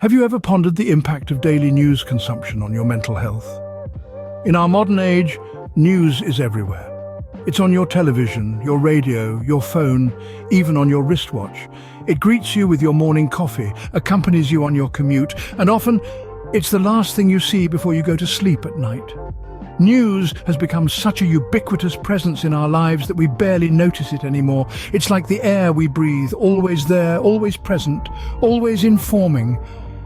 Have you ever pondered the impact of daily news consumption on your mental health? In our modern age, news is everywhere. It's on your television, your radio, your phone, even on your wristwatch. It greets you with your morning coffee, accompanies you on your commute, and often it's the last thing you see before you go to sleep at night. News has become such a ubiquitous presence in our lives that we barely notice it anymore. It's like the air we breathe, always there, always present, always informing.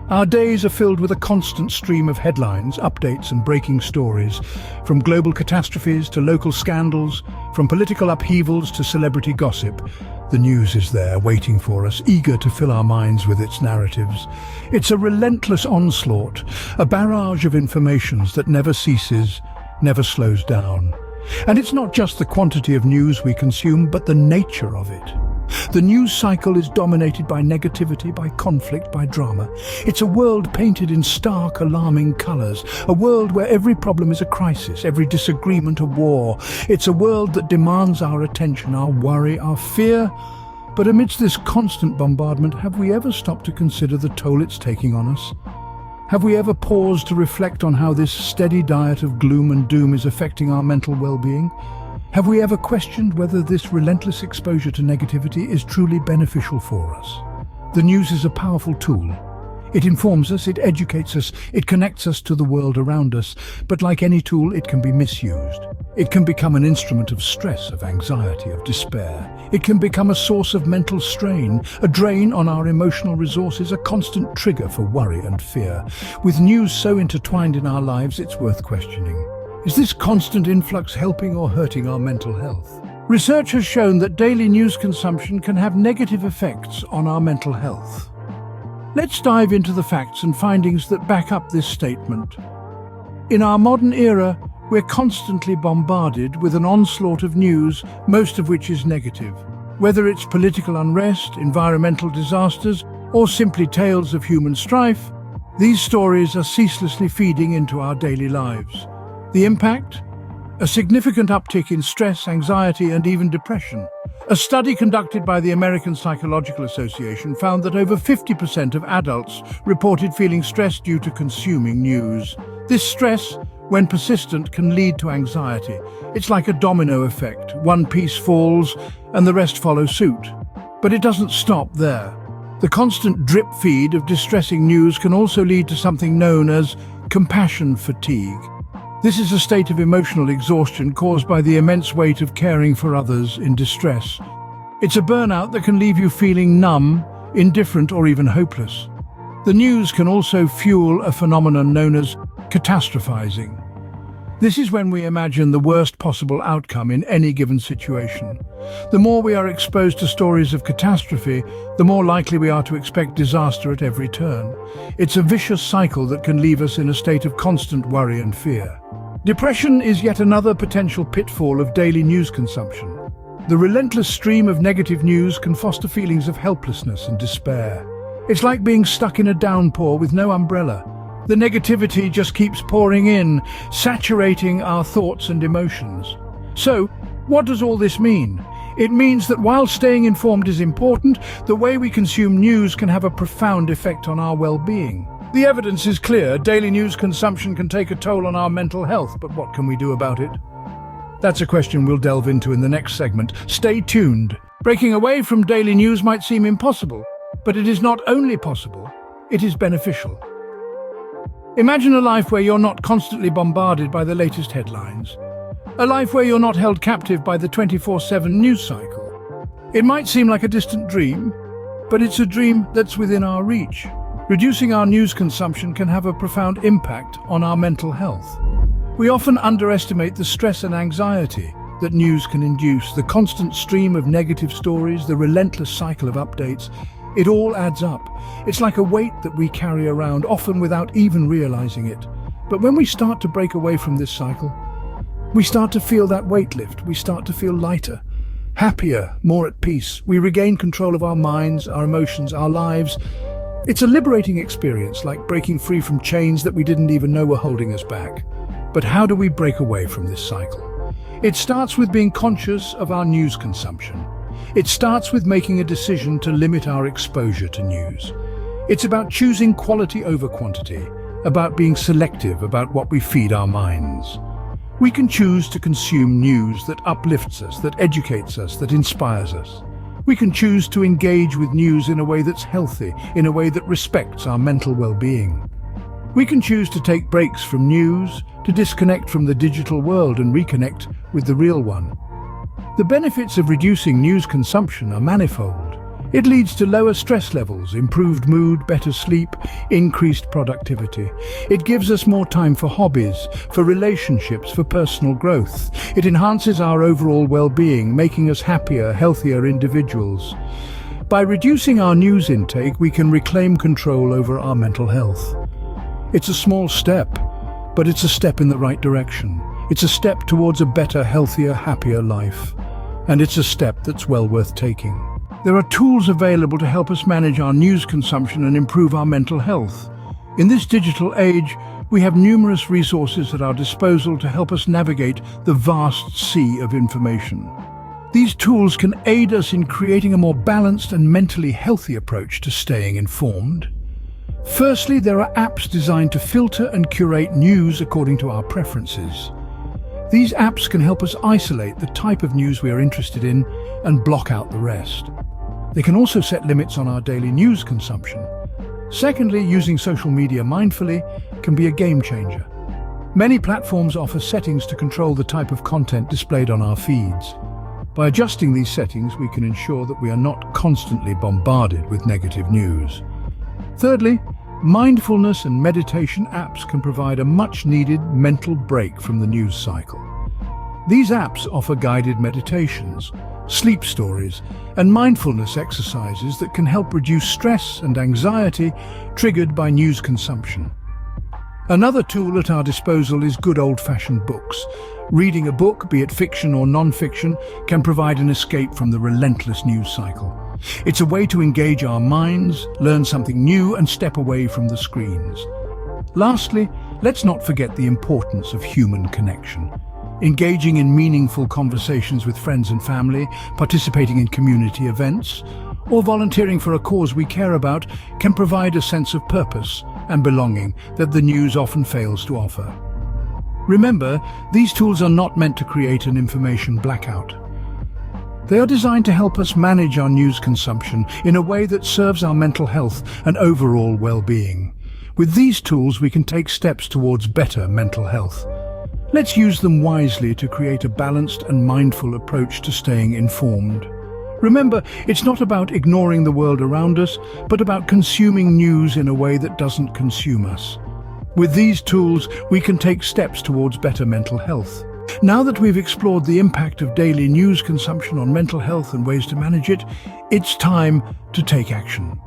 Our days are filled with a constant stream of headlines, updates and breaking stories, from global catastrophes to local scandals, from political upheavals to celebrity gossip. The news is there, waiting for us, eager to fill our minds with its narratives. It's a relentless onslaught, a barrage of informations that never ceases, never slows down. And it's not just the quantity of news we consume, but the nature of it. The news cycle is dominated by negativity, by conflict, by drama. It's a world painted in stark, alarming colours, a world where every problem is a crisis, every disagreement a war. It's a world that demands our attention, our worry, our fear. But amidst this constant bombardment, have we ever stopped to consider the toll it's taking on us? Have we ever paused to reflect on how this steady diet of gloom and doom is affecting our mental well-being? Have we ever questioned whether this relentless exposure to negativity is truly beneficial for us? The news is a powerful tool. It informs us, it educates us, it connects us to the world around us, but like any tool, it can be misused. It can become an instrument of stress, of anxiety, of despair. It can become a source of mental strain, a drain on our emotional resources, a constant trigger for worry and fear. With news so intertwined in our lives, it's worth questioning. Is this constant influx helping or hurting our mental health? Research has shown that daily news consumption can have negative effects on our mental health. Let's dive into the facts and findings that back up this statement. In our modern era, we're constantly bombarded with an onslaught of news, most of which is negative. Whether it's political unrest, environmental disasters, or simply tales of human strife, these stories are ceaselessly feeding into our daily lives. The impact? A significant uptick in stress, anxiety, and even depression. A study conducted by the American Psychological Association found that over 50% of adults reported feeling stressed due to consuming news. This stress, when persistent, can lead to anxiety. It's like a domino effect. One piece falls and the rest follow suit. But it doesn't stop there. The constant drip feed of distressing news can also lead to something known as compassion fatigue. This is a state of emotional exhaustion caused by the immense weight of caring for others in distress. It's a burnout that can leave you feeling numb, indifferent, or even hopeless. The news can also fuel a phenomenon known as catastrophizing. This is when we imagine the worst possible outcome in any given situation. The more we are exposed to stories of catastrophe, the more likely we are to expect disaster at every turn. It's a vicious cycle that can leave us in a state of constant worry and fear. Depression is yet another potential pitfall of daily news consumption. The relentless stream of negative news can foster feelings of helplessness and despair. It's like being stuck in a downpour with no umbrella. The negativity just keeps pouring in, saturating our thoughts and emotions. So, what does all this mean? It means that while staying informed is important, the way we consume news can have a profound effect on our well-being. The evidence is clear. Daily news consumption can take a toll on our mental health, but what can we do about it? That's a question we'll delve into in the next segment. Stay tuned. Breaking away from daily news might seem impossible, but it is not only possible, it is beneficial. Imagine a life where you're not constantly bombarded by the latest headlines. A life where you're not held captive by the 24/7 news cycle. It might seem like a distant dream, but it's a dream that's within our reach. Reducing our news consumption can have a profound impact on our mental health. We often underestimate the stress and anxiety that news can induce, the constant stream of negative stories, the relentless cycle of updates. It all adds up. It's like a weight that we carry around, often without even realizing it. But when we start to break away from this cycle, we start to feel that weight lift. We start to feel lighter, happier, more at peace. We regain control of our minds, our emotions, our lives. It's a liberating experience, like breaking free from chains that we didn't even know were holding us back. But how do we break away from this cycle? It starts with being conscious of our news consumption. It starts with making a decision to limit our exposure to news. It's about choosing quality over quantity, about being selective about what we feed our minds. We can choose to consume news that uplifts us, that educates us, that inspires us. We can choose to engage with news in a way that's healthy, in a way that respects our mental well-being. We can choose to take breaks from news, to disconnect from the digital world and reconnect with the real one. The benefits of reducing news consumption are manifold. It leads to lower stress levels, improved mood, better sleep, increased productivity. It gives us more time for hobbies, for relationships, for personal growth. It enhances our overall well-being, making us happier, healthier individuals. By reducing our news intake, we can reclaim control over our mental health. It's a small step, but it's a step in the right direction. It's a step towards a better, healthier, happier life. And it's a step that's well worth taking. There are tools available to help us manage our news consumption and improve our mental health. In this digital age, we have numerous resources at our disposal to help us navigate the vast sea of information. These tools can aid us in creating a more balanced and mentally healthy approach to staying informed. Firstly, there are apps designed to filter and curate news according to our preferences. These apps can help us isolate the type of news we are interested in and block out the rest. They can also set limits on our daily news consumption. Secondly, using social media mindfully can be a game changer. Many platforms offer settings to control the type of content displayed on our feeds. By adjusting these settings, we can ensure that we are not constantly bombarded with negative news. Thirdly, mindfulness and meditation apps can provide a much-needed mental break from the news cycle. These apps offer guided meditations, sleep stories, and mindfulness exercises that can help reduce stress and anxiety triggered by news consumption. Another tool at our disposal is good old-fashioned books. Reading a book, be it fiction or non-fiction, can provide an escape from the relentless news cycle. It's a way to engage our minds, learn something new, and step away from the screens. Lastly, let's not forget the importance of human connection. Engaging in meaningful conversations with friends and family, participating in community events, or volunteering for a cause we care about can provide a sense of purpose and belonging that the news often fails to offer. Remember, these tools are not meant to create an information blackout. They are designed to help us manage our news consumption in a way that serves our mental health and overall well-being. With these tools, we can take steps towards better mental health. Let's use them wisely to create a balanced and mindful approach to staying informed. Remember, it's not about ignoring the world around us, but about consuming news in a way that doesn't consume us. With these tools, we can take steps towards better mental health. Now that we've explored the impact of daily news consumption on mental health and ways to manage it, it's time to take action.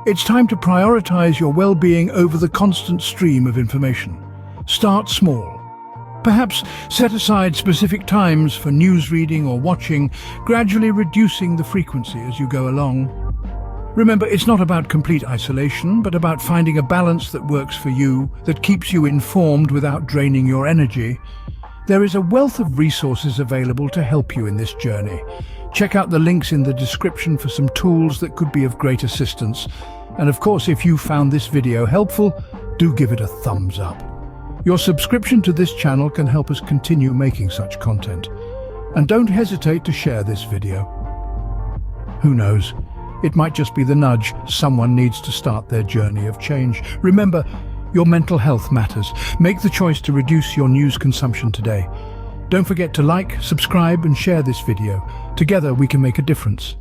It's time to prioritize your well-being over the constant stream of information. Start small. Perhaps set aside specific times for news reading or watching, gradually reducing the frequency as you go along. Remember, it's not about complete isolation, but about finding a balance that works for you, that keeps you informed without draining your energy. There is a wealth of resources available to help you in this journey. Check out the links in the description for some tools that could be of great assistance. And of course, if you found this video helpful, do give it a thumbs up. Your subscription to this channel can help us continue making such content. And don't hesitate to share this video. Who knows? It might just be the nudge someone needs to start their journey of change. Remember, your mental health matters. Make the choice to reduce your news consumption today. Don't forget to like, subscribe, and share this video. Together we can make a difference.